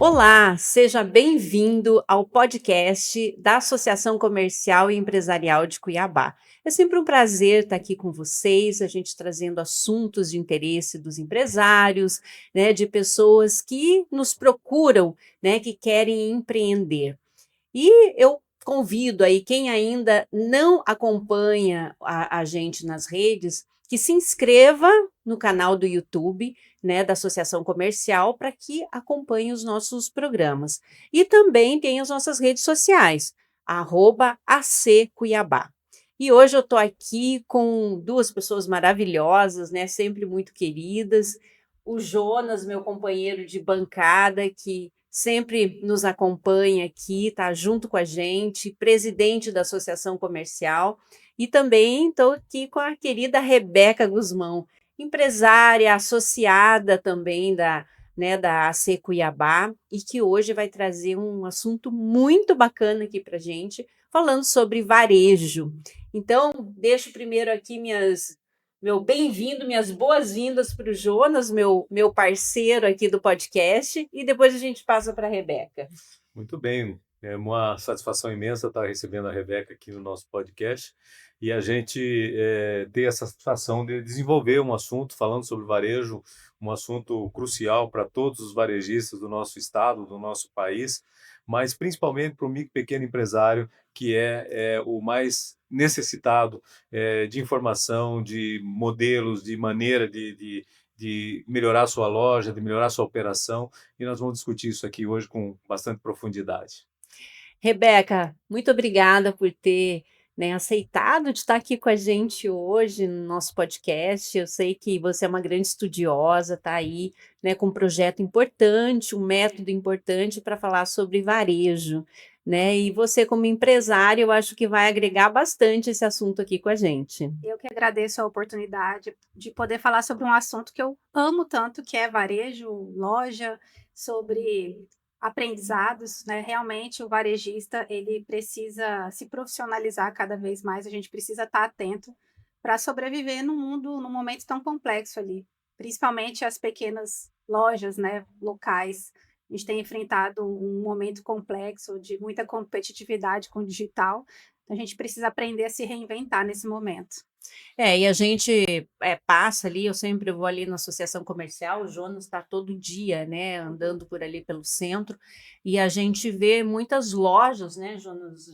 Olá, seja bem-vindo ao podcast da Associação Comercial e Empresarial de Cuiabá. É sempre um prazer estar aqui com vocês, a gente trazendo assuntos de interesse dos empresários, né, de pessoas que nos procuram, né, que querem empreender. E eu convido aí quem ainda não acompanha a gente nas redes, que se inscreva no canal do YouTube, né, da Associação Comercial, para que acompanhe os nossos programas. E também tem as nossas redes sociais, @AC Cuiabá. E hoje eu estou aqui com duas pessoas maravilhosas, né, sempre muito queridas. O Jonas, meu companheiro de bancada, que sempre nos acompanha aqui, está junto com a gente, presidente da Associação Comercial, e também estou aqui com a querida Rebeca Guzmão, empresária associada também da AC Cuiabá, e que hoje vai trazer um assunto muito bacana aqui para a gente, falando sobre varejo. Então, deixo primeiro aqui meu bem-vindo, minhas boas-vindas para o Jonas, meu parceiro aqui do podcast, e depois a gente passa para a Rebeca. Muito bem, é uma satisfação imensa estar recebendo a Rebeca aqui no nosso podcast e a gente ter essa satisfação de desenvolver um assunto falando sobre varejo, um assunto crucial para todos os varejistas do nosso estado, do nosso país, mas principalmente para o micro e pequeno empresário, que é o mais necessitado de informação, de modelos, de maneira de melhorar sua loja, de melhorar sua operação, e nós vamos discutir isso aqui hoje com bastante profundidade. Rebeca, muito obrigada por ter, né, aceitado de estar aqui com a gente hoje no nosso podcast. Eu sei que você é uma grande estudiosa, está aí, né, com um projeto importante, um método importante para falar sobre varejo, né? E você, como empresária, eu acho que vai agregar bastante esse assunto aqui com a gente. Eu que agradeço a oportunidade de poder falar sobre um assunto que eu amo tanto, que é varejo, loja, sobre aprendizados, né? Realmente o varejista, ele precisa se profissionalizar cada vez mais, a gente precisa estar atento para sobreviver no mundo, num momento tão complexo ali, principalmente as pequenas lojas, né, locais. A gente tem enfrentado um momento complexo de muita competitividade com o digital, então a gente precisa aprender a se reinventar nesse momento. E a gente, passa ali, eu sempre vou ali na associação comercial, o Jonas está todo dia, né, andando por ali pelo centro, e a gente vê muitas lojas, né, Jonas,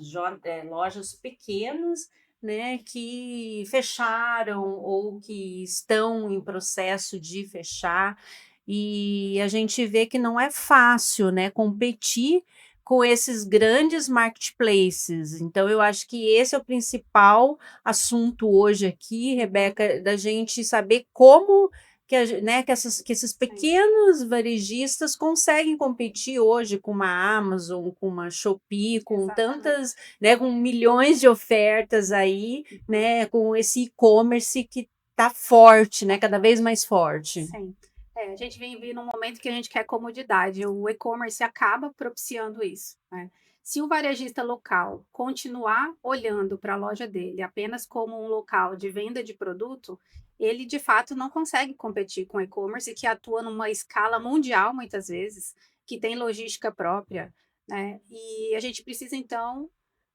lojas pequenas, né, que fecharam ou que estão em processo de fechar, e a gente vê que não é fácil, né, competir com esses grandes marketplaces. Então eu acho que esse é o principal assunto hoje aqui, Rebeca, da gente saber como que, né, que esses pequenos varejistas conseguem competir hoje com uma Amazon, com uma Shopee, com Exatamente. tantas, né, com milhões de ofertas aí, né, com esse e-commerce que está forte, né, cada vez mais forte. Sim. A gente vem num momento que a gente quer comodidade, o e-commerce acaba propiciando isso, né. Se o varejista local continuar olhando para a loja dele apenas como um local de venda de produto, ele de fato não consegue competir com o e-commerce que atua numa escala mundial muitas vezes, que tem logística própria, né. E a gente precisa então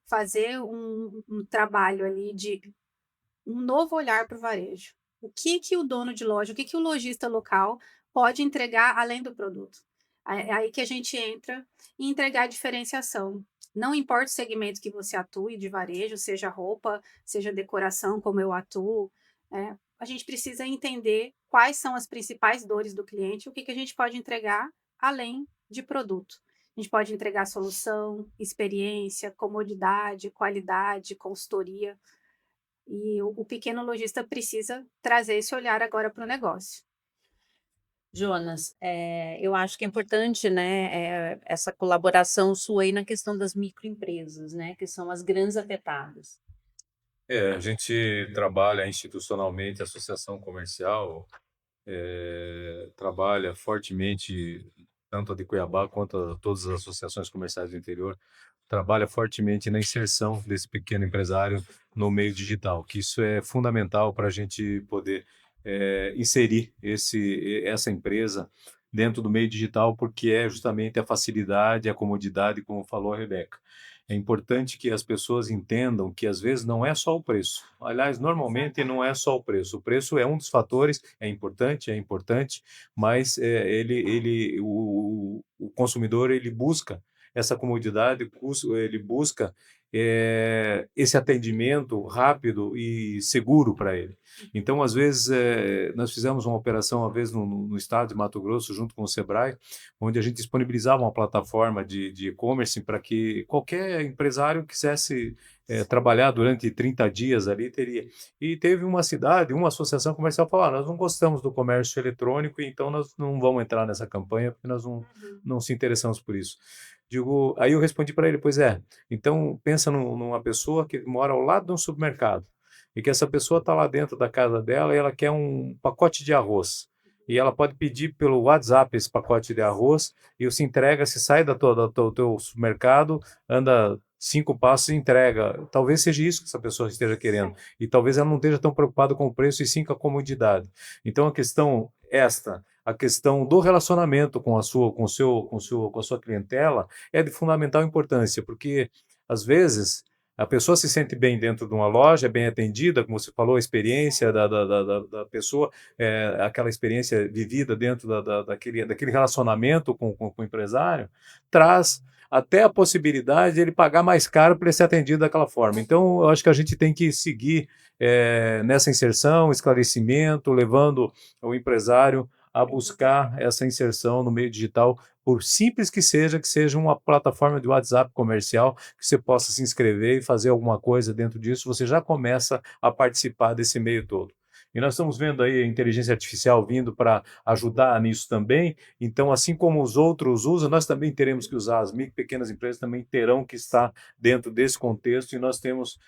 fazer um trabalho ali de um novo olhar para o varejo. O que que o dono de loja, o que que o lojista local pode entregar além do produto? É aí que a gente entra em entregar diferenciação. Não importa o segmento que você atue de varejo, seja roupa, seja decoração, como eu atuo, a gente precisa entender quais são as principais dores do cliente, o que que a gente pode entregar além de produto. A gente pode entregar solução, experiência, comodidade, qualidade, consultoria. E o pequeno lojista precisa trazer esse olhar agora para o negócio. Jonas, eu acho que é importante, né, essa colaboração sua aí na questão das microempresas, né, que são as grandes afetadas. A gente trabalha institucionalmente, a Associação Comercial trabalha fortemente, tanto a de Cuiabá quanto todas as associações comerciais do interior, trabalha fortemente na inserção desse pequeno empresário no meio digital, que isso é fundamental para a gente poder inserir essa empresa dentro do meio digital, porque é justamente a facilidade, a comodidade, como falou a Rebeca. É importante que as pessoas entendam que às vezes não é só o preço. Aliás, normalmente não é só o preço. O preço é um dos fatores, é importante, mas o consumidor ele busca essa comodidade, ele busca esse atendimento rápido e seguro para ele. Então, às vezes, nós fizemos uma operação, uma vez, no estado de Mato Grosso, junto com o Sebrae, onde a gente disponibilizava uma plataforma de e-commerce para que qualquer empresário quisesse trabalhar durante 30 dias ali, teria. E teve uma cidade, uma associação comercial falou, nós não gostamos do comércio eletrônico, então nós não vamos entrar nessa campanha, porque nós não se interessamos por isso. Digo, aí eu respondi para ele, pois é, então pensa numa pessoa que mora ao lado de um supermercado, e que essa pessoa está lá dentro da casa dela e ela quer um pacote de arroz. E ela pode pedir pelo WhatsApp esse pacote de arroz e você entrega, se sai do teu supermercado, anda 5 passos e entrega. Talvez seja isso que essa pessoa esteja querendo. E talvez ela não esteja tão preocupada com o preço e sim com a comodidade. Então a questão a questão do relacionamento com a sua clientela é de fundamental importância, porque às vezes a pessoa se sente bem dentro de uma loja, é bem atendida, como você falou, a experiência da pessoa, aquela experiência vivida dentro daquele relacionamento com o empresário, traz até a possibilidade de ele pagar mais caro para ele ser atendido daquela forma. Então, eu acho que a gente tem que seguir nessa inserção, esclarecimento, levando o empresário a buscar essa inserção no meio digital, por simples que seja uma plataforma de WhatsApp comercial, que você possa se inscrever e fazer alguma coisa dentro disso, você já começa a participar desse meio todo. E nós estamos vendo aí a inteligência artificial vindo para ajudar nisso também. Então, assim como os outros usam, nós também teremos que usar. As micro e pequenas empresas também terão que estar dentro desse contexto e nós temos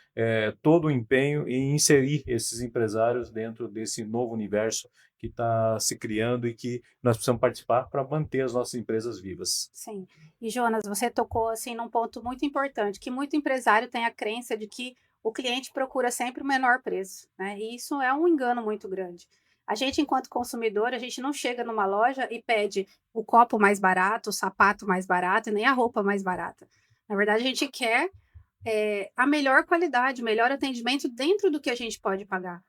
todo o empenho em inserir esses empresários dentro desse novo universo que está se criando e que nós precisamos participar para manter as nossas empresas vivas. Sim. E Jonas, você tocou assim num ponto muito importante, que muito empresário tem a crença de que o cliente procura sempre o menor preço, né? E isso é um engano muito grande. A gente, enquanto consumidor, a gente não chega numa loja e pede o copo mais barato, o sapato mais barato e nem a roupa mais barata. Na verdade, a gente quer a melhor qualidade, o melhor atendimento dentro do que a gente pode pagar.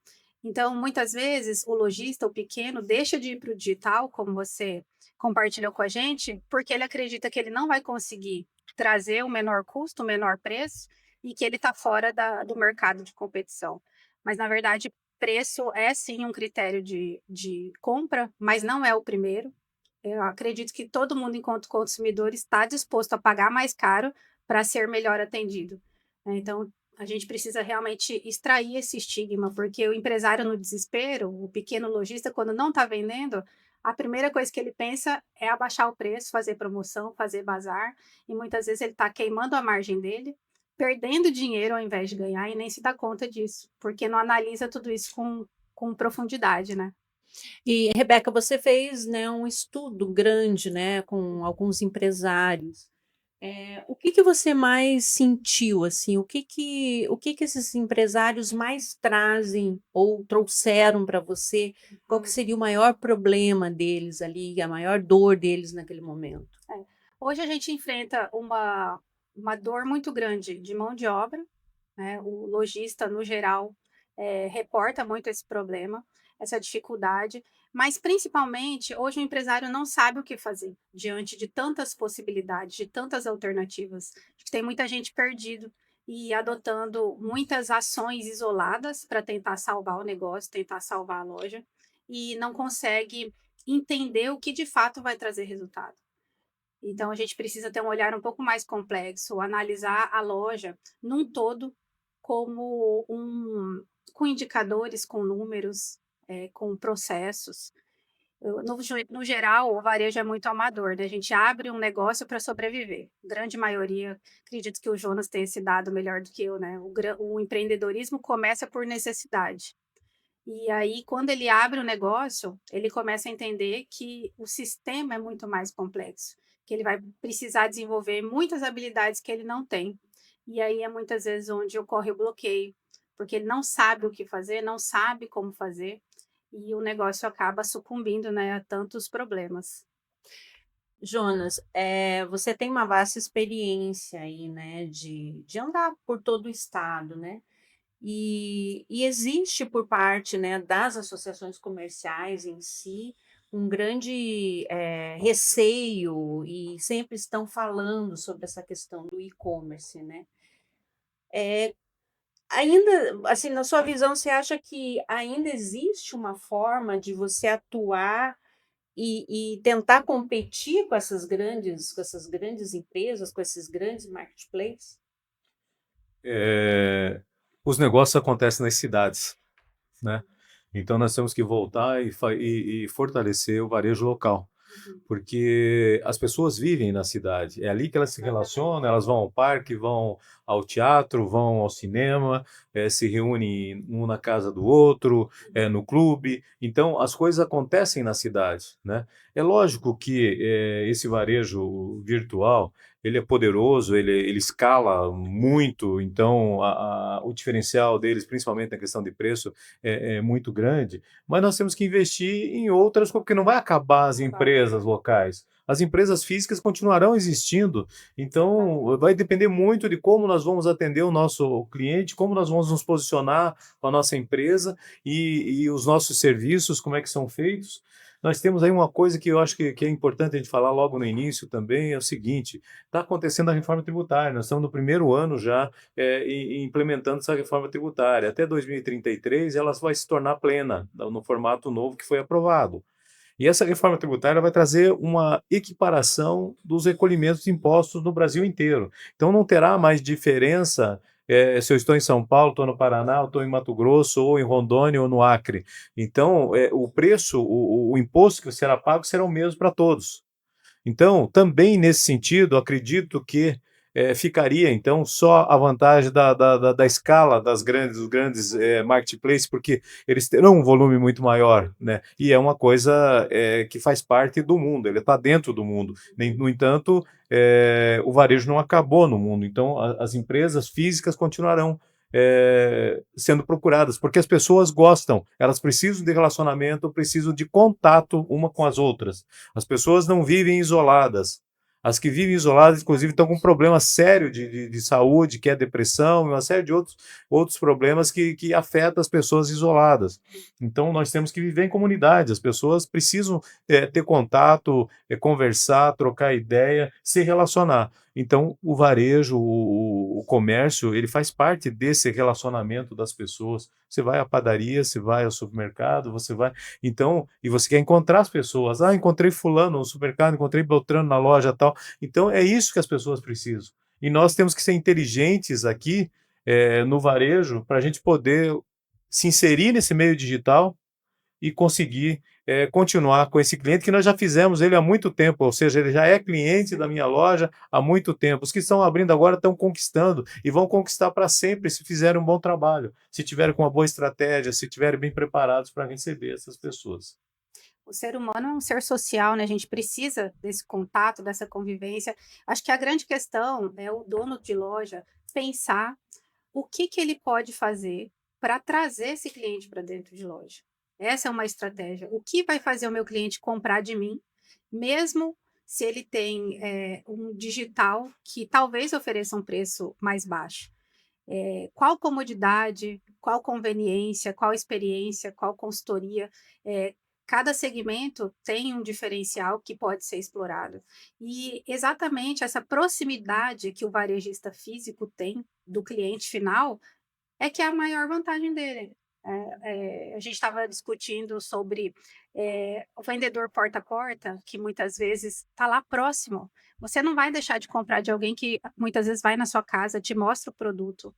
Então, muitas vezes, o lojista, o pequeno, deixa de ir para o digital, como você compartilhou com a gente, porque ele acredita que ele não vai conseguir trazer o menor custo, o menor preço, e que ele está fora do mercado de competição. Mas, na verdade, preço é sim um critério de compra, mas não é o primeiro. Eu acredito que todo mundo, enquanto consumidor, está disposto a pagar mais caro para ser melhor atendido, né? Então, a gente precisa realmente extrair esse estigma, porque o empresário no desespero, o pequeno lojista, quando não está vendendo, a primeira coisa que ele pensa é abaixar o preço, fazer promoção, fazer bazar, e muitas vezes ele está queimando a margem dele, perdendo dinheiro ao invés de ganhar, e nem se dá conta disso, porque não analisa tudo isso com profundidade, né? E, Rebeca, você fez, né, um estudo grande, né, com alguns empresários. O que que você mais sentiu, assim? O que que esses empresários mais trazem ou trouxeram para você? Qual que seria o maior problema deles ali, a maior dor deles naquele momento? É. Hoje a gente enfrenta uma dor muito grande de mão de obra, né? O lojista, no geral, reporta muito esse problema, essa dificuldade, mas principalmente hoje o empresário não sabe o que fazer diante de tantas possibilidades, de tantas alternativas. Acho que tem muita gente perdido e adotando muitas ações isoladas para tentar salvar o negócio, tentar salvar a loja, e não consegue entender o que de fato vai trazer resultado. Então, a gente precisa ter um olhar um pouco mais complexo, analisar a loja num todo como com indicadores, com números, com processos. No geral, o varejo é muito amador, né? A gente abre um negócio para sobreviver. Grande maioria, acredito que o Jonas tenha esse dado melhor do que eu, né? O empreendedorismo começa por necessidade. E aí, quando ele abre o negócio, ele começa a entender que o sistema é muito mais complexo, que ele vai precisar desenvolver muitas habilidades que ele não tem. E aí é muitas vezes onde ocorre o bloqueio, porque ele não sabe o que fazer, não sabe como fazer, e o negócio acaba sucumbindo, né, a tantos problemas. Jonas, você tem uma vasta experiência aí, né, de andar por todo o estado, né? E existe por parte, né, das associações comerciais em si, um grande, receio e sempre estão falando sobre essa questão do e-commerce, né. Ainda, assim, na sua visão, você acha que ainda existe uma forma de você atuar e tentar competir com essas grandes empresas, com esses grandes marketplaces? É, os negócios acontecem nas cidades, né? Então nós temos que voltar e fortalecer o varejo local, Uhum. porque as pessoas vivem na cidade. É ali que elas se Exatamente. relacionam, elas vão ao parque, vão ao teatro, vão ao cinema, se reúnem um na casa do outro, no clube. Então as coisas acontecem na cidade, né? É lógico que esse varejo virtual ele é poderoso, ele escala muito, então o diferencial deles, principalmente na questão de preço, é muito grande, mas nós temos que investir em outras, porque não vai acabar as empresas locais. As empresas físicas continuarão existindo, então vai depender muito de como nós vamos atender o nosso cliente, como nós vamos nos posicionar com a nossa empresa e os nossos serviços, como é que são feitos. Nós temos aí uma coisa que eu acho que é importante a gente falar logo no início também, é o seguinte: está acontecendo a reforma tributária, nós estamos no primeiro ano já implementando essa reforma tributária. Até 2033 ela vai se tornar plena, no formato novo que foi aprovado. E essa reforma tributária vai trazer uma equiparação dos recolhimentos de impostos no Brasil inteiro. Então não terá mais diferença se eu estou em São Paulo, estou no Paraná, estou em Mato Grosso, ou em Rondônia, ou no Acre. Então, o preço, o imposto que será pago será o mesmo para todos. Então, também nesse sentido, acredito que ficaria então só a vantagem da escala dos grandes marketplaces, porque eles terão um volume muito maior, né? E é uma coisa que faz parte do mundo, ele está dentro do mundo. No entanto, o varejo não acabou no mundo, então as empresas físicas continuarão sendo procuradas, porque as pessoas gostam, elas precisam de relacionamento, precisam de contato uma com as outras. As pessoas não vivem isoladas. As que vivem isoladas, inclusive, estão com um problema sério de saúde, que é depressão, e uma série de outros problemas que afetam as pessoas isoladas. Então, nós temos que viver em comunidade. As pessoas precisam ter contato, conversar, trocar ideia, se relacionar. Então, o varejo, o comércio, ele faz parte desse relacionamento das pessoas. Você vai à padaria, você vai ao supermercado, você vai. Então, e você quer encontrar as pessoas. Ah, encontrei fulano no supermercado, encontrei Beltrano na loja tal. Então, é isso que as pessoas precisam. E nós temos que ser inteligentes aqui, no varejo, para a gente poder se inserir nesse meio digital e conseguir continuar com esse cliente que nós já fizemos ele há muito tempo, ou seja, ele já é cliente da minha loja há muito tempo. Os que estão abrindo agora estão conquistando e vão conquistar para sempre se fizerem um bom trabalho, se tiverem com uma boa estratégia, se estiverem bem preparados para receber essas pessoas. O ser humano é um ser social, né, a gente precisa desse contato, dessa convivência. Acho que a grande questão é o dono de loja pensar o que que ele pode fazer para trazer esse cliente para dentro de loja. Essa é uma estratégia. O que vai fazer o meu cliente comprar de mim, mesmo se ele tem, um digital que talvez ofereça um preço mais baixo. Qual comodidade, qual conveniência, qual experiência, qual consultoria, cada segmento tem um diferencial que pode ser explorado. E exatamente essa proximidade que o varejista físico tem do cliente final é que é a maior vantagem dele. A gente estava discutindo sobre o vendedor porta a porta, que muitas vezes está lá próximo. Você não vai deixar de comprar de alguém que muitas vezes vai na sua casa, te mostra o produto,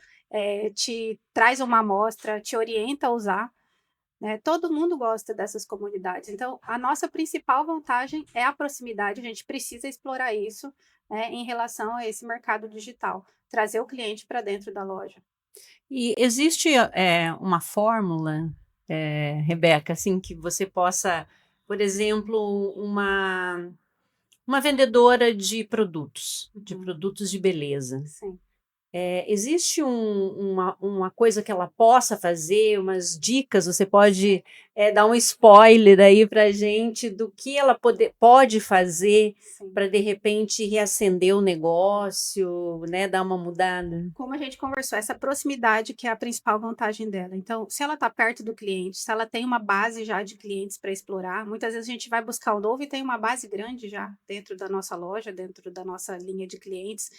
te traz uma amostra, te orienta a usar. Né? Todo mundo gosta dessas comunidades. Então, a nossa principal vantagem é a proximidade. A gente precisa explorar isso, né, em relação a esse mercado digital, trazer o cliente para dentro da loja. E existe, uma fórmula, Rebeca, assim, que você possa, por exemplo, uma vendedora de Uhum. produtos de beleza. Sim. Existe uma coisa que ela possa fazer, umas dicas, você pode, dar um spoiler aí para gente do que ela pode fazer Sim. para, de repente, reacender o negócio, né? Dar uma mudada? Como a gente conversou, essa proximidade que é a principal vantagem dela. Então, se ela está perto do cliente, se ela tem uma base já de clientes para explorar, muitas vezes a gente vai buscar o novo e tem uma base grande já dentro da nossa loja, dentro da nossa linha de clientes,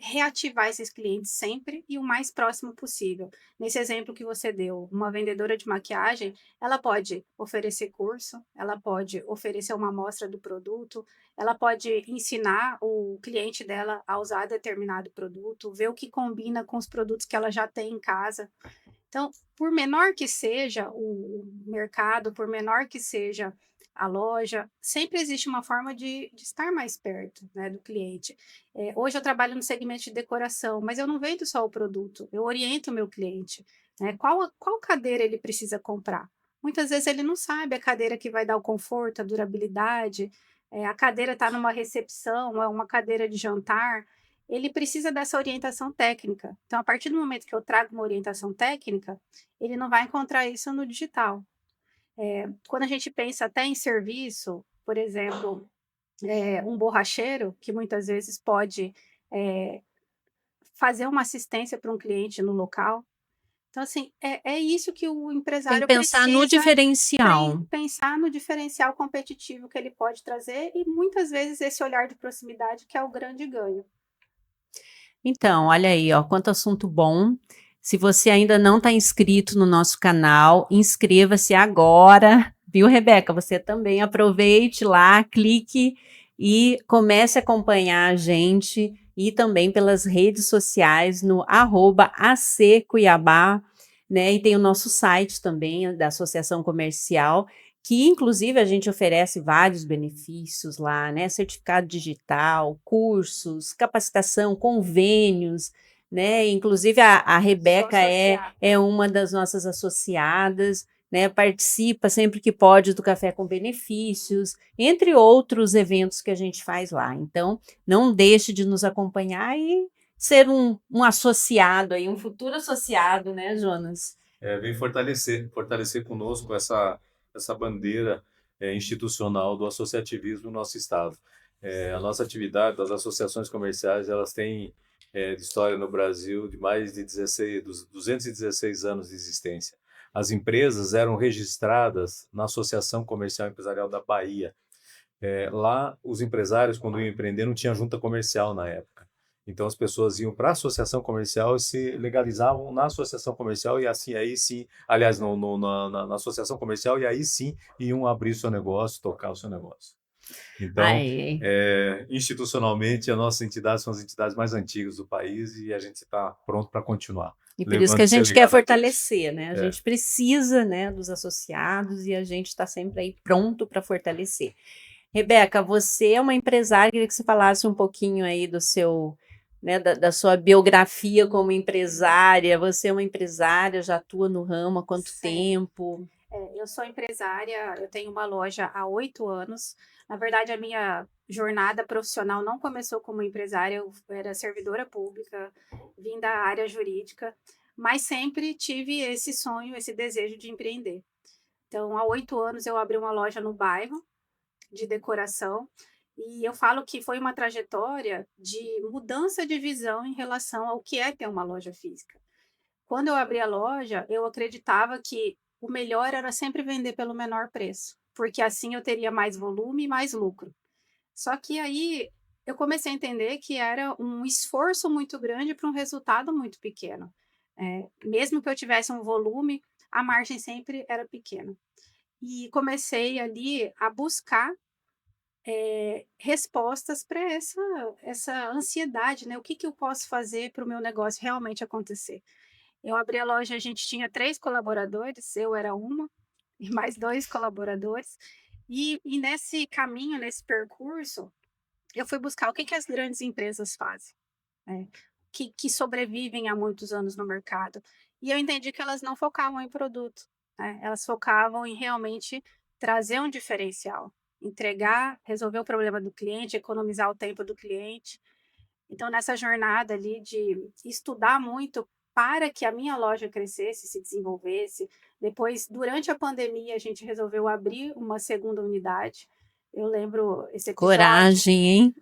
reativar esses clientes sempre e o mais próximo possível. Nesse exemplo que você deu, uma vendedora de maquiagem, ela pode oferecer curso, ela pode oferecer uma amostra do produto, ela pode ensinar o cliente dela a usar determinado produto, ver o que combina com os produtos que ela já tem em casa. Então, por menor que seja o mercado, por menor que seja a loja, sempre existe uma forma de estar mais perto, né, do cliente. Hoje eu trabalho no segmento de decoração, mas eu não vendo só o produto, eu oriento o meu cliente, né, qual cadeira ele precisa comprar. Muitas vezes ele não sabe a cadeira que vai dar o conforto, a durabilidade, a cadeira está numa recepção, é uma cadeira de jantar, ele precisa dessa orientação técnica. Então, a partir do momento que eu trago uma orientação técnica, ele não vai encontrar isso no digital. Quando a gente pensa até em serviço, por exemplo, um borracheiro, que muitas vezes pode fazer uma assistência para um cliente no local. Então, assim, é isso que o Tem que empresário pensar no precisa diferencial. pensar no diferencial competitivo que ele pode trazer e muitas vezes esse olhar de proximidade que é o grande ganho. Então, olha aí, ó, quanto assunto bom. Se você ainda não está inscrito no nosso canal, inscreva-se agora, viu, Rebeca? Você também aproveite lá, clique e comece a acompanhar a gente e também pelas redes sociais no @ACCuiabá, né? E tem o nosso site também da Associação Comercial, que inclusive a gente oferece vários benefícios lá, né? Certificado digital, cursos, capacitação, convênios, né? Inclusive a Sou Rebeca associada. é uma das nossas associadas, né? Participa sempre que pode do Café com Benefícios, entre outros eventos que a gente faz lá. Então, não deixe de nos acompanhar e ser um associado aí, um futuro associado, né, Jonas? Vem fortalecer conosco essa bandeira institucional do associativismo no nosso estado. A nossa atividade, das associações comerciais, elas têm história no Brasil de mais de 216 anos de existência. As empresas eram registradas na Associação Comercial e Empresarial da Bahia. Lá, os empresários, quando iam empreender, não tinha junta comercial na época. Então, as pessoas iam para a associação comercial e se legalizavam na associação comercial e assim, aí sim, aliás, na associação comercial e aí sim iam abrir seu negócio, tocar o seu negócio. Então, Ai, institucionalmente, as nossas entidades são as entidades mais antigas do país e a gente está pronto para continuar. e por isso Levando que a esse gente quer legado adiante. fortalecer, né? A gente precisa, né, dos associados e a gente está sempre aí pronto para fortalecer. Rebeca, você é uma empresária, queria que você falasse um pouquinho aí do seu, né, da sua biografia como empresária. Você é uma empresária, já atua no ramo há quanto Sim. tempo? Eu sou empresária, eu tenho uma loja há 8 anos. Na verdade, a minha jornada profissional não começou como empresária, eu era servidora pública, vim da área jurídica, mas sempre tive esse sonho, esse desejo de empreender. Então, há 8 anos eu abri uma loja no bairro de decoração e eu falo que foi uma trajetória de mudança de visão em relação ao que é ter uma loja física. Quando eu abri a loja, eu acreditava que o melhor era sempre vender pelo menor preço, porque assim eu teria mais volume e mais lucro. Só que aí eu comecei a entender que era um esforço muito grande para um resultado muito pequeno. Mesmo que eu tivesse um volume, a margem sempre era pequena. E comecei ali a buscar respostas para essa ansiedade, né? O que eu posso fazer para o meu negócio realmente acontecer? Eu abri a loja, a gente tinha 3 colaboradores, eu era uma, e mais 2 colaboradores. E nesse caminho, nesse percurso, eu fui buscar o que as grandes empresas fazem, né, que sobrevivem há muitos anos no mercado. E eu entendi que elas não focavam em produto, né, elas focavam em realmente trazer um diferencial, entregar, resolver o problema do cliente, economizar o tempo do cliente. Então, nessa jornada ali de estudar muito para que a minha loja crescesse, se desenvolvesse. Depois, durante a pandemia, a gente resolveu abrir uma segunda unidade. Eu lembro esse episódio. Coragem, hein?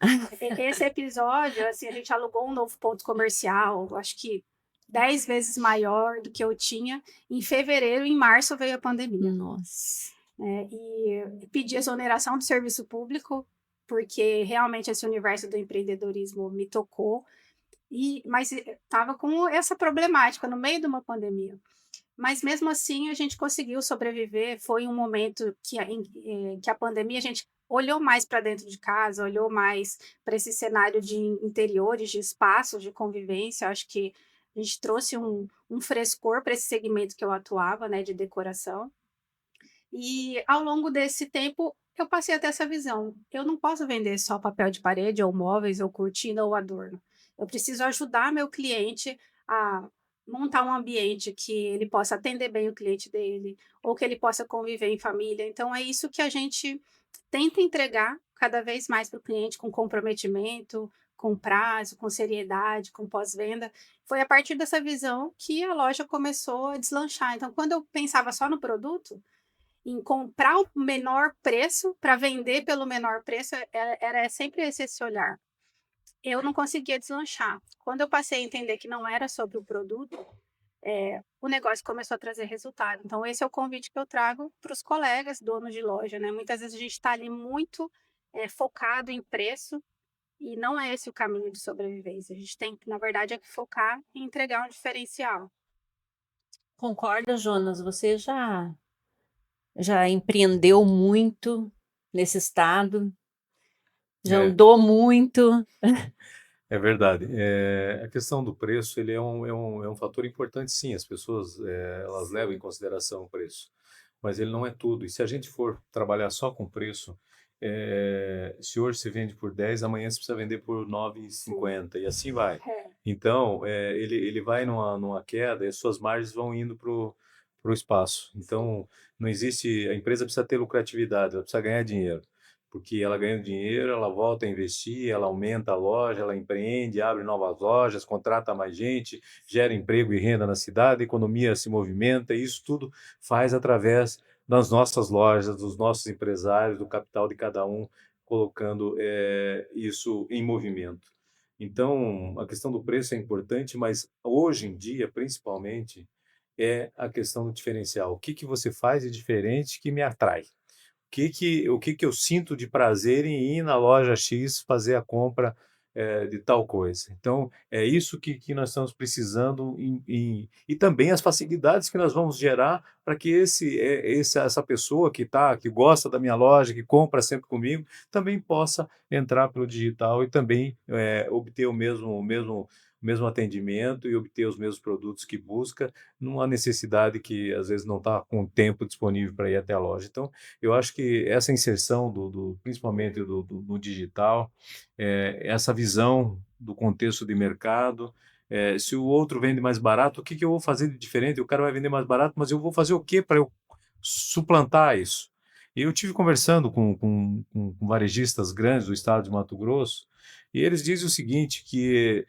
Esse episódio, assim, a gente alugou um novo ponto comercial, acho que 10 vezes maior do que eu tinha. Em fevereiro, em março, veio a pandemia. Nossa. E pedi exoneração do serviço público, porque realmente esse universo do empreendedorismo me tocou. Mas estava com essa problemática no meio de uma pandemia. Mas mesmo assim a gente conseguiu sobreviver. Foi um momento que a pandemia a gente olhou mais para dentro de casa, olhou mais para esse cenário de interiores, de espaços de convivência. Acho que a gente trouxe um frescor para esse segmento que eu atuava, né, de decoração. E ao longo desse tempo eu passei a ter essa visão. Eu não posso vender só papel de parede, ou móveis, ou cortina, ou adorno. Eu preciso ajudar meu cliente a montar um ambiente que ele possa atender bem o cliente dele, ou que ele possa conviver em família. Então é isso que a gente tenta entregar cada vez mais para o cliente, com comprometimento, com prazo, com seriedade, com pós-venda. Foi a partir dessa visão que a loja começou a deslanchar. Então, quando eu pensava só no produto, em comprar o menor preço para vender pelo menor preço, era sempre esse olhar. Eu não conseguia deslanchar. Quando eu passei a entender que não era sobre o produto, o negócio começou a trazer resultado. Então, esse é o convite que eu trago para os colegas, donos de loja, né? Muitas vezes a gente está ali muito focado em preço, e não é esse o caminho de sobrevivência. A gente tem, na verdade, é que focar em entregar um diferencial. Concorda, Jonas? Você já empreendeu muito nesse estado, já É, andou muito. é verdade. A questão do preço, ele é um fator importante, sim. As pessoas, elas levam em consideração o preço, mas ele não é tudo. E se a gente for trabalhar só com preço, se hoje se vende por 10, amanhã você precisa vender por 9,50 e assim vai. É. Então, ele vai numa queda e as suas margens vão indo para o espaço. Então, não existe. A empresa precisa ter lucratividade, ela precisa ganhar dinheiro. Porque ela ganha dinheiro, ela volta a investir, ela aumenta a loja, ela empreende, abre novas lojas, contrata mais gente, gera emprego e renda na cidade, a economia se movimenta, e isso tudo faz através das nossas lojas, dos nossos empresários, do capital de cada um, colocando isso em movimento. Então, a questão do preço é importante, mas hoje em dia, principalmente, é a questão do diferencial. O que que você faz de diferente que me atrai? O que que eu sinto de prazer em ir na loja X fazer a compra de tal coisa. Então, é isso que nós estamos precisando e também as facilidades que nós vamos gerar para que essa pessoa que gosta da minha loja, que compra sempre comigo, também possa entrar pelo digital e também obter o mesmo atendimento e obter os mesmos produtos que busca, numa necessidade que às vezes não está com tempo disponível para ir até a loja. Então, eu acho que essa inserção principalmente do digital, essa visão do contexto de mercado, se o outro vende mais barato, o que que eu vou fazer de diferente? O cara vai vender mais barato, mas eu vou fazer o quê para eu suplantar isso? E eu tive conversando com varejistas grandes do estado de Mato Grosso, e eles dizem o seguinte, que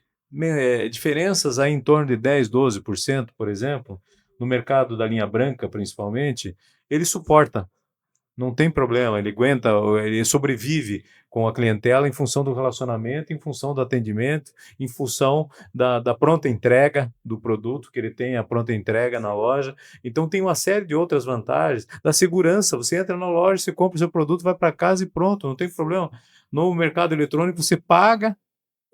diferenças aí em torno de 10, 12%, por exemplo, no mercado da linha branca, principalmente, ele suporta. Não tem problema, ele aguenta, ele sobrevive com a clientela em função do relacionamento, em função do atendimento, em função da pronta entrega do produto, que ele tem a pronta entrega na loja. Então tem uma série de outras vantagens, da segurança, você entra na loja, você compra o seu produto, vai para casa e pronto, não tem problema. No mercado eletrônico você paga,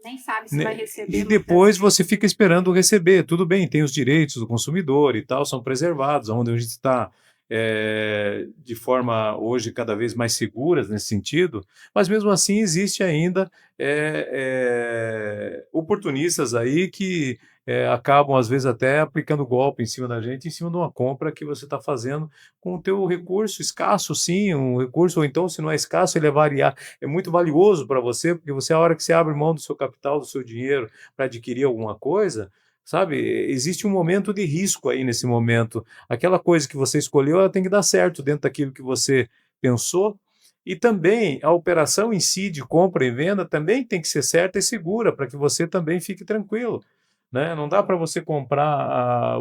Nem sabe se vai né, receber. e depois você fica esperando receber. Tudo bem, tem os direitos do consumidor e tal, são preservados, onde a gente está de forma hoje cada vez mais seguras nesse sentido, mas mesmo assim existe ainda oportunistas aí que acabam às vezes até aplicando golpe em cima da gente, em cima de uma compra que você está fazendo com o teu recurso escasso, sim, um recurso, ou então se não é escasso, ele é muito valioso para você, porque a hora que você abre mão do seu capital, do seu dinheiro para adquirir alguma coisa, sabe, existe um momento de risco aí nesse momento. Aquela coisa que você escolheu, ela tem que dar certo dentro daquilo que você pensou, e também a operação em si de compra e venda também tem que ser certa e segura, para que você também fique tranquilo. né? Não dá para você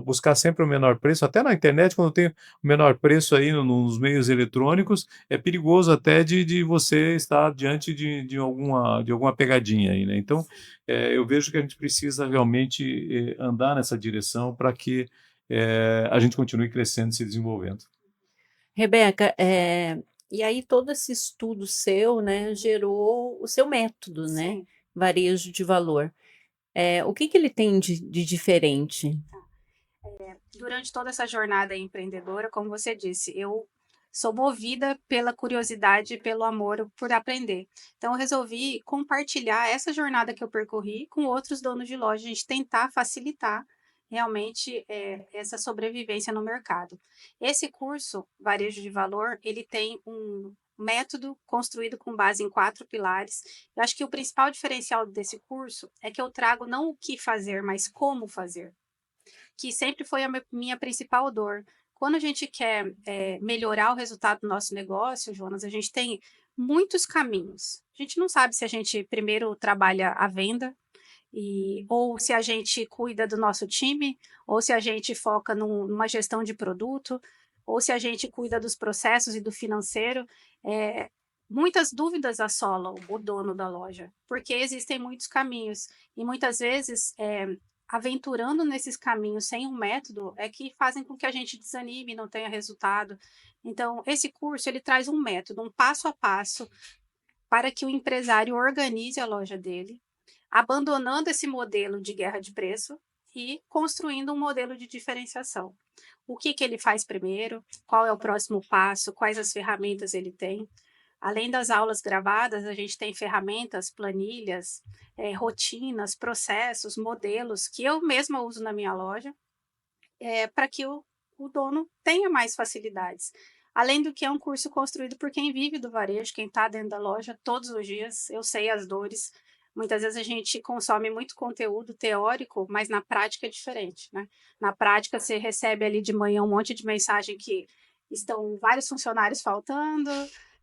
buscar sempre o menor preço, até na internet, quando tem o menor preço aí nos meios eletrônicos, é perigoso até de você estar diante de alguma pegadinha aí, né? Então, eu vejo que a gente precisa realmente andar nessa direção para que a gente continue crescendo e se desenvolvendo. Rebeca, e aí todo esse estudo seu, né, gerou o seu método, né, Sim. varejo de valor. O que que ele tem de diferente? Durante toda essa jornada empreendedora, como você disse, eu sou movida pela curiosidade e pelo amor por aprender. Então, eu resolvi compartilhar essa jornada que eu percorri com outros donos de loja, a gente tentar facilitar realmente essa sobrevivência no mercado. Esse curso, Varejo de Valor, ele tem um método construído com base em 4 pilares. Eu acho que o principal diferencial desse curso é que eu trago não o que fazer, mas como fazer, que sempre foi a minha principal dor. Quando a gente quer melhorar o resultado do nosso negócio, Jonas, a gente tem muitos caminhos. A gente não sabe se a gente primeiro trabalha a venda, ou se a gente cuida do nosso time, ou se a gente foca numa gestão de produto, ou se a gente cuida dos processos e do financeiro. Muitas dúvidas assolam o dono da loja, porque existem muitos caminhos. E muitas vezes, aventurando nesses caminhos sem um método, é que fazem com que a gente desanime, não tenha resultado. Então, esse curso ele traz um método, um passo a passo, para que o empresário organize a loja dele, abandonando esse modelo de guerra de preço e construindo um modelo de diferenciação. O que que ele faz primeiro? Qual é o próximo passo? Quais as ferramentas ele tem? Além das aulas gravadas, a gente tem ferramentas, planilhas, rotinas, processos, modelos que eu mesma uso na minha loja, para que o dono tenha mais facilidades. Além do que é um curso construído por quem vive do varejo, quem está dentro da loja todos os dias, eu sei as dores. Muitas vezes a gente consome muito conteúdo teórico, mas na prática é diferente, né? Na prática, você recebe ali de manhã um monte de mensagem que estão vários funcionários faltando,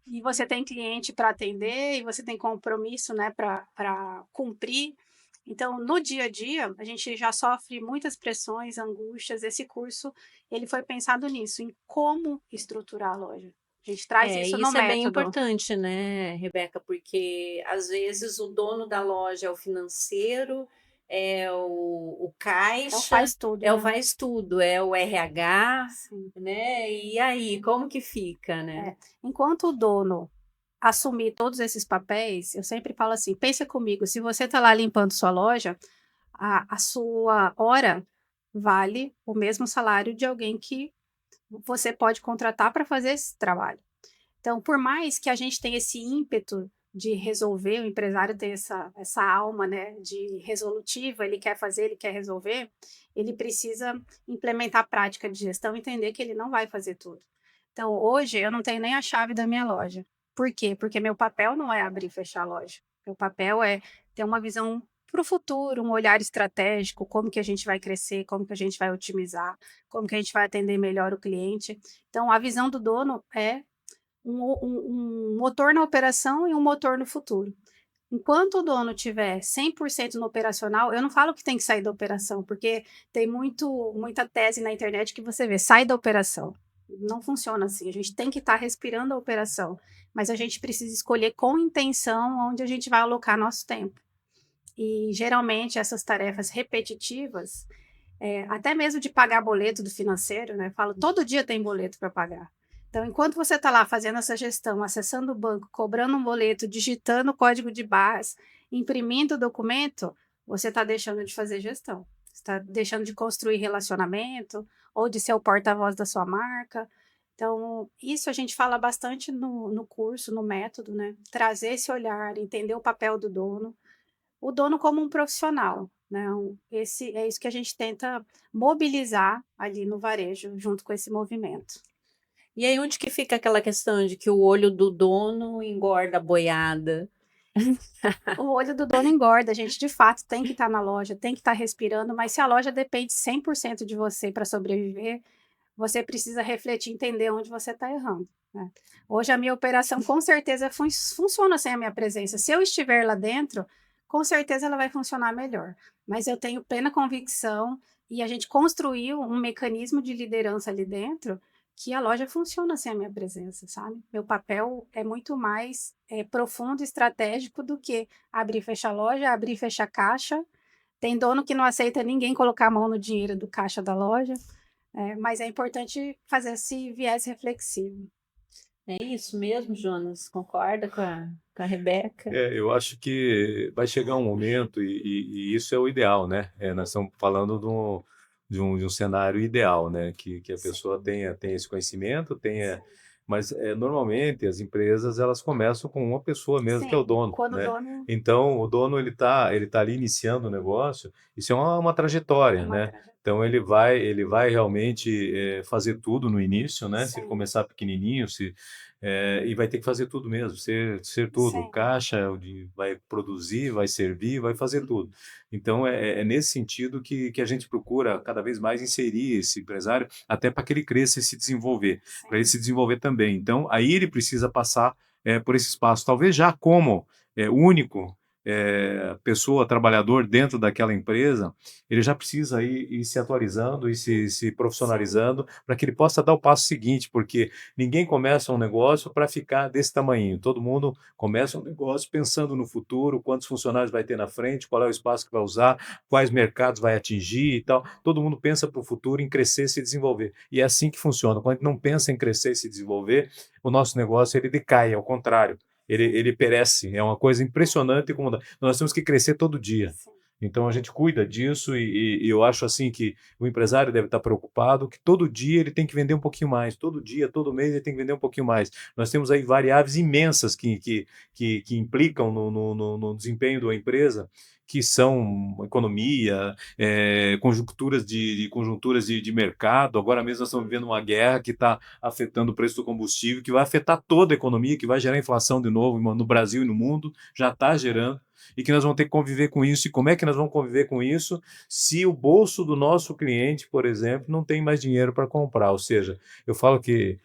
e você tem cliente para atender, e você tem compromisso, né, para cumprir. Então, no dia a dia, a gente já sofre muitas pressões, angústias. Esse curso, ele foi pensado nisso, em como estruturar a loja. A gente traz isso no Isso é bem método. importante, né, Rebeca, porque às vezes o dono da loja é o financeiro, é o É o caixa, faz tudo, é o né? faz tudo, é o RH, Sim. né? E aí, como que fica, né? Enquanto o dono assumir todos esses papéis, eu sempre falo assim: pensa comigo, se você está lá limpando sua loja, a sua hora vale o mesmo salário de alguém que você pode contratar para fazer esse trabalho. Então, por mais que a gente tenha esse ímpeto de resolver, o empresário tem essa alma, né, de resolutiva, ele quer fazer, ele quer resolver, ele precisa implementar a prática de gestão e entender que ele não vai fazer tudo. Então, hoje, eu não tenho nem a chave da minha loja. Por quê? Porque meu papel não é abrir e fechar a loja. Meu papel é ter uma visão para o futuro, um olhar estratégico, como que a gente vai crescer, como que a gente vai otimizar, como que a gente vai atender melhor o cliente. Então, a visão do dono é um motor na operação e um motor no futuro. Enquanto o dono tiver 100% no operacional, eu não falo que tem que sair da operação, porque tem muita tese na internet que você vê, sai da operação. Não funciona assim, a gente tem que estar respirando a operação, mas a gente precisa escolher com intenção onde a gente vai alocar nosso tempo. E geralmente essas tarefas repetitivas, até mesmo de pagar boleto do financeiro, né? Eu falo, todo dia tem boleto para pagar. Então, enquanto você está lá fazendo essa gestão, acessando o banco, cobrando um boleto, digitando o código de barras, imprimindo o documento, você está deixando de fazer gestão. Está deixando de construir relacionamento ou de ser o porta-voz da sua marca. Então, isso a gente fala bastante no curso, no método, né? Trazer esse olhar, entender o papel do dono, o dono como um profissional, né? É isso que a gente tenta mobilizar ali no varejo, junto com esse movimento. E aí, onde que fica aquela questão de que o olho do dono engorda a boiada? O olho do dono engorda, a gente de fato tem que estar na loja, tem que estar respirando, mas se a loja depende 100% de você para sobreviver, você precisa refletir e entender onde você está errando, né? Hoje a minha operação com certeza funciona sem a minha presença. Se eu estiver lá dentro, com certeza ela vai funcionar melhor. Mas eu tenho plena convicção e a gente construiu um mecanismo de liderança ali dentro que a loja funciona sem a minha presença, sabe? Meu papel é muito mais profundo e estratégico do que abrir e fechar a loja, abrir e fechar a caixa. Tem dono que não aceita ninguém colocar a mão no dinheiro do caixa da loja, mas é importante fazer esse viés reflexivo. É isso mesmo, Jonas? Concorda com a Rebeca? Eu acho que vai chegar um momento, e isso é o ideal, né? Nós estamos falando de um cenário ideal, né? Que a pessoa tenha esse conhecimento, mas normalmente as empresas elas começam com uma pessoa mesmo, que é o Sim, dono, quando o né? dono Então, o dono ele tá ali iniciando o negócio, isso é uma trajetória, uma né? trajetória. Então, ele vai realmente fazer tudo no início, né? Se ele Sim, começar pequenininho, e vai ter que fazer tudo mesmo, ser tudo. sim, Caixa, vai produzir, vai servir, vai fazer tudo. Então, é nesse sentido que a gente procura cada vez mais inserir esse empresário, até para que ele cresça e se desenvolver, para ele sim. se desenvolver também. Então, aí ele precisa passar por esse espaço, talvez já como único pessoa, trabalhador dentro daquela empresa, ele já precisa ir se atualizando e se Sim, profissionalizando para que ele possa dar o passo seguinte, porque ninguém começa um negócio para ficar desse tamanho. Todo mundo começa um negócio pensando no futuro, quantos funcionários vai ter na frente, qual é o espaço que vai usar, quais mercados vai atingir e tal. Todo mundo pensa para o futuro em crescer e se desenvolver. E é assim que funciona. Quando a gente não pensa em crescer e se desenvolver, o nosso negócio ele decai, ao contrário. Ele perece. É uma coisa impressionante como nós temos que crescer todo dia. sim. Então a gente cuida disso e eu acho assim que o empresário deve estar preocupado que todo dia ele tem que vender um pouquinho mais, todo dia, todo mês ele tem que vender um pouquinho mais. Nós temos aí variáveis imensas que implicam no desempenho da empresa, que são economia, conjunturas de mercado. Agora mesmo nós estamos vivendo uma guerra que está afetando o preço do combustível, que vai afetar toda a economia, que vai gerar inflação de novo no Brasil e no mundo, já está gerando e que nós vamos ter que conviver com isso. E como é que nós vamos conviver com isso se o bolso do nosso cliente, por exemplo, não tem mais dinheiro para comprar? Ou seja, eu falo que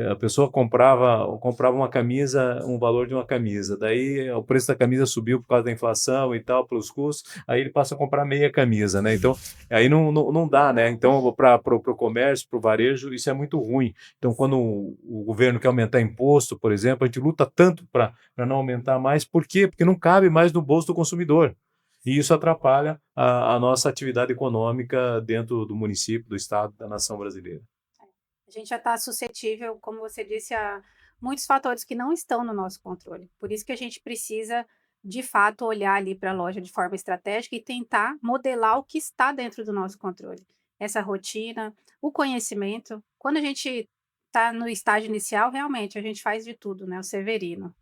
a pessoa comprava uma camisa, um valor de uma camisa, daí o preço da camisa subiu por causa da inflação e tal, pelos custos, aí ele passa a comprar meia camisa, né? Então, aí não dá, né? Então, para o comércio, para o varejo, isso é muito ruim. Então, quando o governo quer aumentar imposto, por exemplo, a gente luta tanto para não aumentar mais. Por quê? Porque não cabe mais no bolso do consumidor. E isso atrapalha a nossa atividade econômica dentro do município, do estado, da nação brasileira. A gente já está suscetível, como você disse, a muitos fatores que não estão no nosso controle. Por isso que a gente precisa, de fato, olhar ali para a loja de forma estratégica e tentar modelar o que está dentro do nosso controle. Essa rotina, o conhecimento. Quando a gente está no estágio inicial, realmente, a gente faz de tudo, né? O Severino.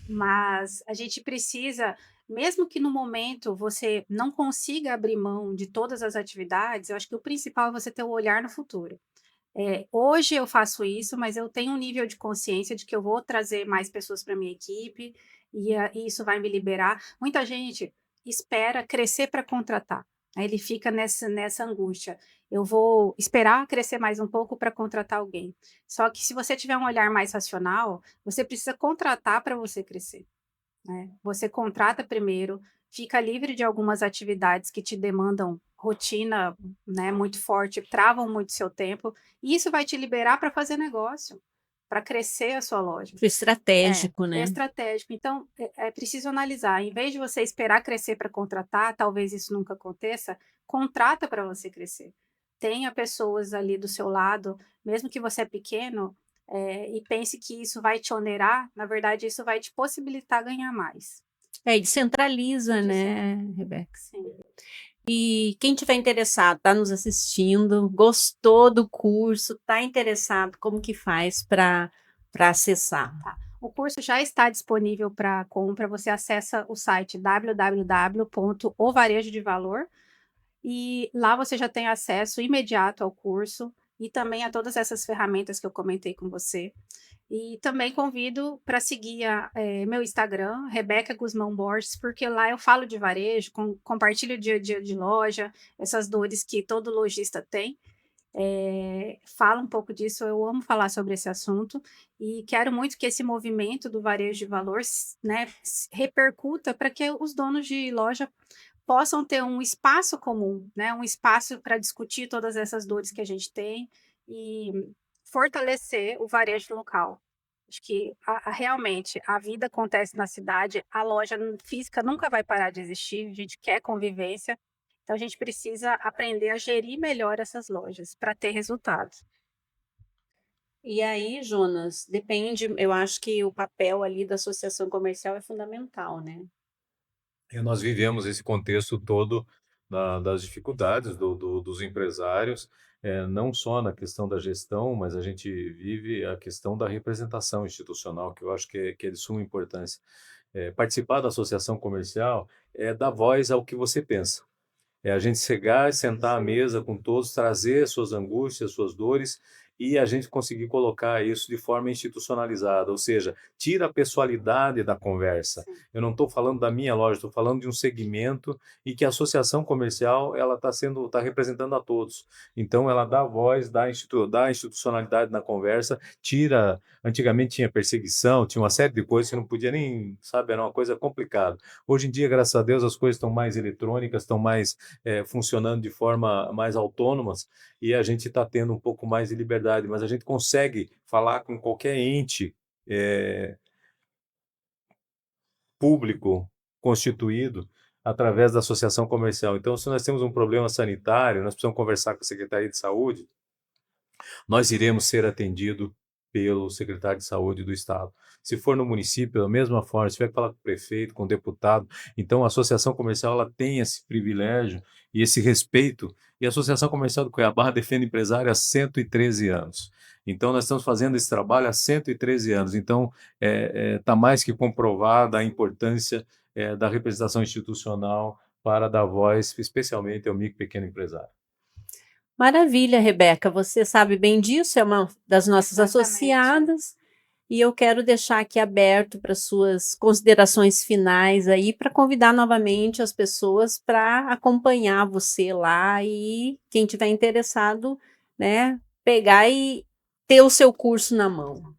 Mas a gente precisa, mesmo que no momento você não consiga abrir mão de todas as atividades, eu acho que o principal é você ter o olhar no futuro. Hoje eu faço isso, mas eu tenho um nível de consciência de que eu vou trazer mais pessoas para minha equipe e isso vai me liberar. Muita gente espera crescer para contratar. Aí ele fica nessa angústia. Eu vou esperar crescer mais um pouco para contratar alguém. Só que se você tiver um olhar mais racional, você precisa contratar para você crescer, né? Você contrata primeiro, fica livre de algumas atividades que te demandam rotina, né, muito forte, travam muito seu tempo, e isso vai te liberar para fazer negócio, para crescer a sua loja. Estratégico, É né? estratégico. Então, é preciso analisar. Em vez de você esperar crescer para contratar, talvez isso nunca aconteça, contrata para você crescer. Tenha pessoas ali do seu lado, mesmo que você é pequeno, e pense que isso vai te onerar, na verdade, isso vai te possibilitar ganhar mais. E descentraliza, né, Rebeca? Sim. E quem tiver interessado, está nos assistindo, gostou do curso, está interessado, como que faz para acessar? Tá. O curso já está disponível para compra. Você acessa o site www.ovarejodevalor e lá você já tem acesso imediato ao curso e também a todas essas ferramentas que eu comentei com você. E também convido para seguir meu Instagram, Rebeca Guzmão Borges, porque lá eu falo de varejo, compartilho o dia a dia de loja, essas dores que todo lojista tem. fala um pouco disso. Eu amo falar sobre esse assunto e quero muito que esse movimento do varejo de valor, né, repercuta para que os donos de loja possam ter um espaço comum, né, um espaço para discutir todas essas dores que a gente tem e fortalecer o varejo local. Acho que realmente a vida acontece na cidade, a loja física nunca vai parar de existir, a gente quer convivência, então a gente precisa aprender a gerir melhor essas lojas para ter resultados. E aí, Jonas, depende, eu acho que o papel ali da associação comercial é fundamental, né? E nós vivemos esse contexto todo das dificuldades dos empresários, não só na questão da gestão, mas a gente vive a questão da representação institucional, que eu acho que é de suma importância. Participar da associação comercial é dar voz ao que você pensa. É a gente chegar, sentar à mesa com todos, trazer suas angústias, suas dores e a gente conseguir colocar isso de forma institucionalizada, ou seja, tira a pessoalidade da conversa. Sim. Eu não estou falando da minha loja, estou falando de um segmento e que a associação comercial ela está representando a todos. Então ela dá voz, dá institucionalidade na conversa, tira. Antigamente tinha perseguição, tinha uma série de coisas que não podia nem, sabe, era uma coisa complicada. Hoje em dia, graças a Deus, as coisas estão mais eletrônicas, estão mais funcionando de forma mais autônomas e a gente está tendo um pouco mais de liberdade, mas a gente consegue falar com qualquer ente é, público constituído através da associação comercial. Então, se nós temos um problema sanitário, nós precisamos conversar com a Secretaria de Saúde, nós iremos ser atendidos pelo secretário de Saúde do Estado. Se for no município, da mesma forma, se tiver que falar com o prefeito, com o deputado, então a associação comercial ela tem esse privilégio e esse respeito, e a Associação Comercial do Cuiabá defende empresário há 113 anos. Então, nós estamos fazendo esse trabalho há 113 anos. Então, está mais que comprovada a importância da representação institucional para dar voz, especialmente ao micro e pequeno empresário. Maravilha, Rebeca, você sabe bem disso, é uma das nossas Exatamente. associadas, e eu quero deixar aqui aberto para suas considerações finais aí, para convidar novamente as pessoas para acompanhar você lá e quem tiver interessado, né, pegar e ter o seu curso na mão.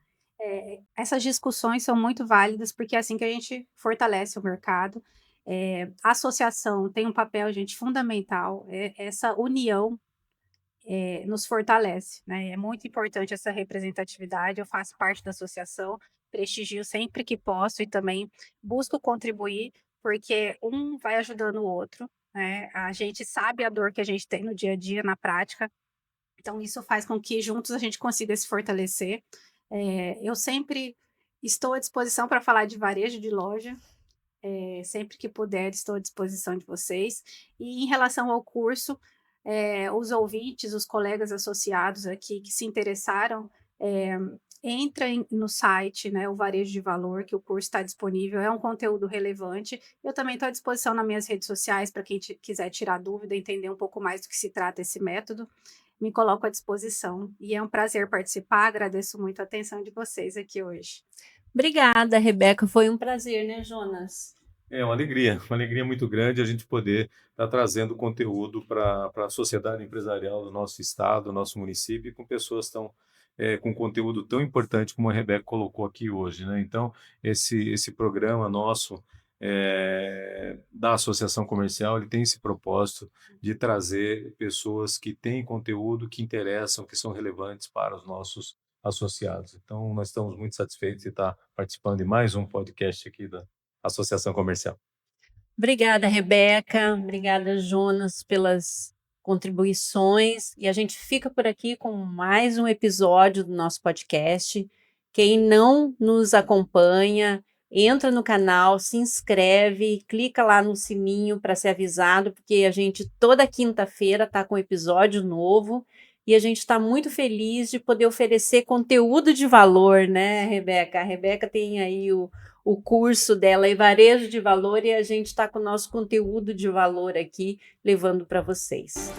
Essas discussões são muito válidas, porque é assim que a gente fortalece o mercado. A associação tem um papel, gente, fundamental. Essa união nos fortalece, né? É muito importante essa representatividade. Eu faço parte da associação, prestigio sempre que posso e também busco contribuir, porque um vai ajudando o outro, né? A gente sabe a dor que a gente tem no dia a dia, na prática, então isso faz com que juntos a gente consiga se fortalecer. Eu sempre estou à disposição para falar de varejo de loja, sempre que puder, estou à disposição de vocês. E em relação ao curso, os ouvintes, os colegas associados aqui que se interessaram, entrem no site, né, o Varejo de Valor, que o curso está disponível, é um conteúdo relevante. Eu também estou à disposição nas minhas redes sociais para quem quiser tirar dúvida, entender um pouco mais do que se trata esse método. Me coloco à disposição e é um prazer participar. Agradeço muito a atenção de vocês aqui hoje. Obrigada, Rebeca, foi um prazer, né, Jonas? É uma alegria muito grande a gente poder estar trazendo conteúdo para a sociedade empresarial do nosso estado, do nosso município, com pessoas com conteúdo tão importante como a Rebeca colocou aqui hoje, né? Então, esse programa nosso da Associação Comercial, ele tem esse propósito de trazer pessoas que têm conteúdo, que interessam, que são relevantes para os nossos associados. Então, nós estamos muito satisfeitos de estar participando de mais um podcast aqui da Associação Comercial. Obrigada, Rebeca. Obrigada, Jonas, pelas contribuições. E a gente fica por aqui com mais um episódio do nosso podcast. Quem não nos acompanha, entra no canal, se inscreve, clica lá no sininho para ser avisado, porque a gente toda quinta-feira está com episódio novo. E a gente está muito feliz de poder oferecer conteúdo de valor, né, Rebeca? A Rebeca tem aí o curso dela em Varejo de Valor e a gente está com o nosso conteúdo de valor aqui levando para vocês.